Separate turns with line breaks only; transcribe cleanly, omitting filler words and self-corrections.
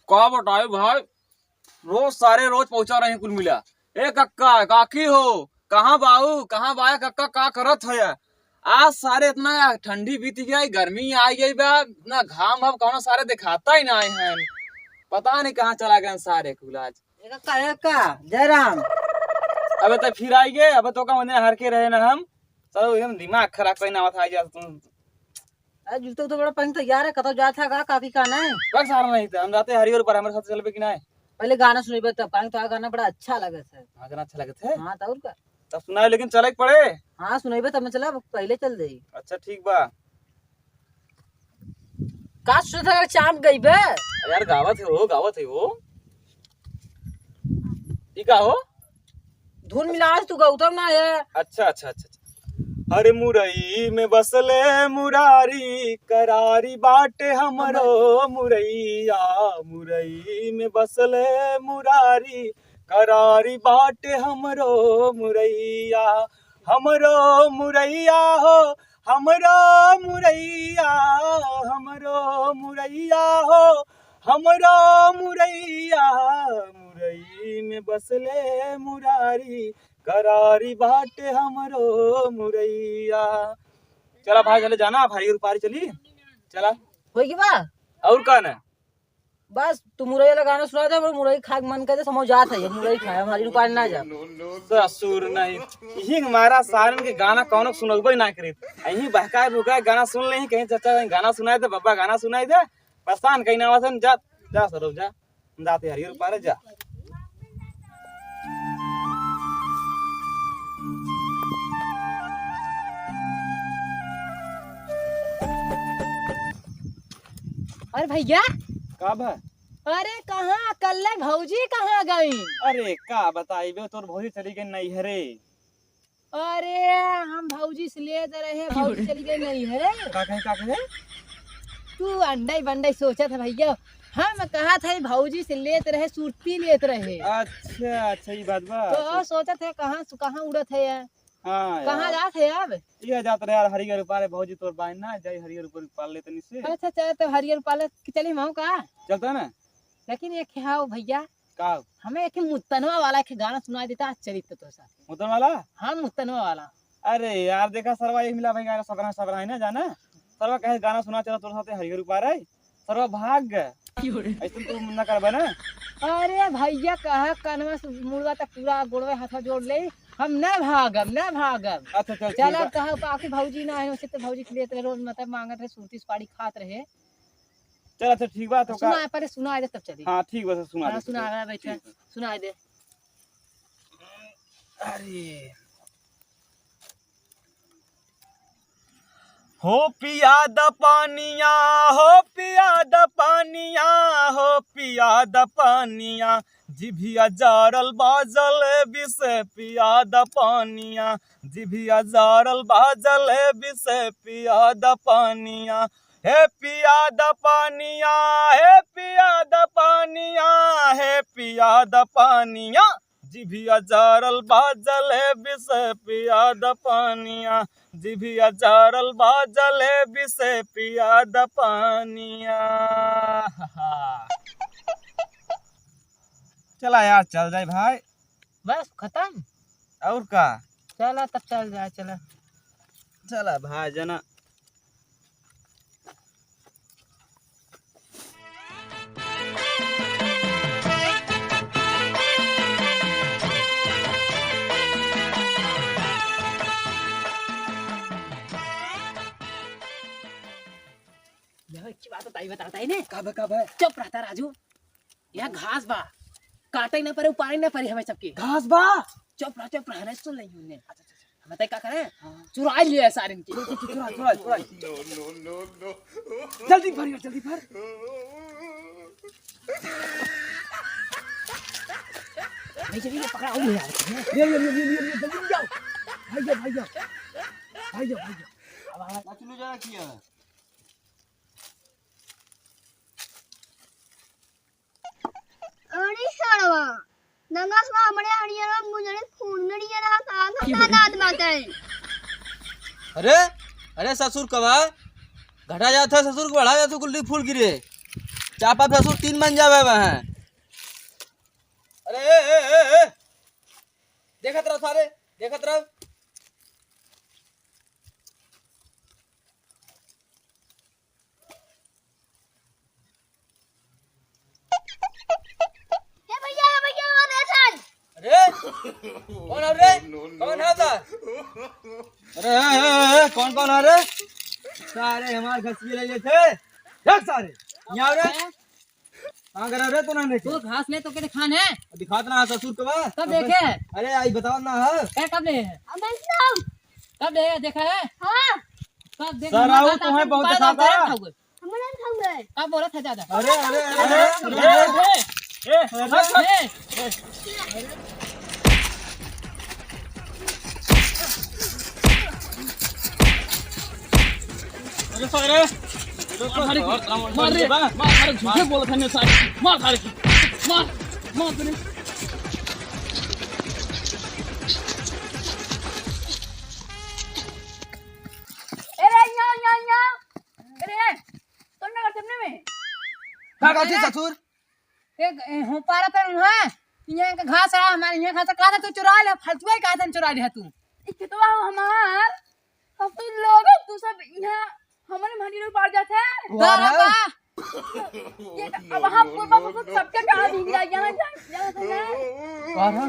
का बताए भाई, रोज सारे रोज पहुंचा रहे हैं कुल मिला। ए कक्का काकी हो, कहाँ बाऊ कहाँ बाया कक्का का करत है। आज सारे इतना ठंडी बीत गई, गर्मी आ गई बा, इतना घाम भाम कौन सारे दिखाता ही ना है। पता नहीं कहाँ चला गए सारे कुल आज।
का जयराम
अबे तो फिर आई गए, अब तो का मैंने हर के रहे ना हम सब एकदम दिमाग खराब करना मत आ जा तुम।
अरे जूते तो बड़ा पहन तैयार है, कतो जा था का काफी खाना है।
बस सारा नहीं था, हम जाते हरियर पर हमारे साथ चलबे कि नहीं।
पहले गाना सुनेबे तब पाएंगे, तो गाना बड़ा अच्छा लगे है।
हाँ गाना अच्छा लगे थे।
हाँ तो और का।
तब सुनाए लेकिन चले पड़े।
हाँ सुनेबे तब मैं चला, पहले चल जाई।
अच्छा ठीक बा।
का सुनत अगर चाम गई बे।
यार गावत है वो ठीक हो।
धुन मिला तू गौतम ना है।
अच्छा अच्छा अच्छा अच्छा। हरे मुरई में बसले मुरारी, करारी बाटे हमरो मुरैया। मुरई में बसले मुरारी, करारी बाटे हमरो मुरैया। हमरो मुरैया हो, हमरो मुरैया, हमरो मुरैया हो, हमरो मुरैया। मुरई में बसले मुरारी, करारी बाटे हमरो मुरैया। चला भाई चले जाना, भाई पारी चली चला।
होई की बा
और का ना
बस तू मुरई वाला गाना सुना दे, मुरई खा के मन करे समझ जात है, मुरई खाए हमारी दुकान ना जा।
ससुर नहीं यही हमारा सारन के गाना कौन सुनबे ना करी। यही बहकाए भुकाए गाना सुन ले, कहीं चाचा गाना सुनाए दे, बाबा गाना सुनाई दे, परेशान कहीं ना वसन। जा जा सरो जा, जाते हरियर पारे जा।
अरे भैया
का बा?
अरे कहाँ कल भौजी कहाँ गई।
अरे का बताइबे, तोर भौजी चली गई नहीं हरे।
अरे हम भौजी से ले रहे, भौजी चली गई नहीं है।
का कहे
तू अंडा बंडा सोचा था भैया, हम कहा था भौजी से लेते रहे, सुरती लेते रहे।
अच्छा अच्छा ये बात बा।
तो सोचा थे कहाँ कहाँ उड़त है यार।
हाँ
कहाँ जात है अब।
ये जात रहे यार हरियर पारे, भौजी तोर बाइन ना जाई हरियर ऊपर पाल ले तनी से।
अच्छा चल तो हरियर पाले चली माऊ का।
चलता ना।
लेकिन एक है भैया,
का
हमें एक मुत्तनवा वाला एक गाना सुना देता चरित्र तो साथ।
मुतन वाला?
हाँ मुत्तनवा वाला।
अरे यार देखा सरवा ये मिला भाई गाना सबरा है ना जाना। सरवा कहे गाना सुना चला तोर साथे हरियर ऊपर है, सरवा भाग गए। ऐसे तू ना करबे ना।
अरे भैया कहा कानवा से मुड़वा तक पूरा गोड़वे हाथा जोड़ ले, हम न भागब न भागब।
अच्छा चल
चला कहा बाकी भौजी ना है, उसे तो भौजी के लिए रोज मतलब मांगत रहे, सुरती सुपारी खात रहे।
चल अच्छा ठीक बात हो का।
सुना पहले सुना दे तब चली।
हां ठीक बस सुना दे।
सुना बैठे सुना दे।
अरे हो पिया द पानिया, हो पिया द पानिया, हो पिया द पानिया, जिभिया जारल बाजल बिस पिया द पानिया, जिभिया जारल बाजल बिस पिया द पानिया। हे पिया द पानिया, हे पिया द पानिया, हे पिया द पानिया, जिभिया जारल बाजल बिस पिया द पानिया, जिभिया जारल बाजल बिस पिया द पानिया। चला यार चल जाए भाई।
बस खत्म
और का।
चला तब चल जाए। चला
चला भाई जना।
अच्छी बात बताता है ने।
कब है?
चुप रहता राजू, यहाँ घास बा, काटे न पड़े उपाड़े न पड़े हमें सबके।
घास बा?
चुप रह सुन नहीं उन्हें। हमें क्या करें, चुरा लिया सारे इनके।
चुरा जल्दी भर जल्दी भर।
भैया पकड़ा ले जल्दी जाओ भैया। अब
चलो जा किया।
अरे शर्मा नंगास में हमारे हरियर मुझे खून में नहीं रहा काम का दांत बात है।
अरे अरे ससुर कवा घटा जाता ससुर को बढ़ा जाता कुल्ली फूल गिरे। चापा ससुर 3 बन जावे वहाँ। अरे ए। देखत रहो सारे, देखत रहो।
हे भैया और ऐसा
अरे कौन है रे? कौन है था? अरे कौन है रे? सारे हमारे घसिए ले लिए थे। देख सारे यहाँ रे, कहाँ कर रे? तूने
तू घास ले तो के खान है
दिखात ना ससुर के बा।
कब देखे है?
अरे आई बताओ ना है
क्या कब ले है?
अब
कब ले है? देखा है?
हां
कब देख?
सर आओ तुम्हें बहुत दिखाता है।
हमने खाऊंगा
कब बोला था ज्यादा?
अरे ससुर
एक हो पारा पर है यहाँ का घास रहा हमारे यहाँ घास कहा था तू चुरा ले फलतुआ ही कहा था चुरा लिया तू
कितवा हो हमार अब तो लोग तू सब यहाँ हमारे मंडी में पड़ जाते हैं
दारा का
ये अब हम पूरा सबके कहा भीग जाए जाना जाना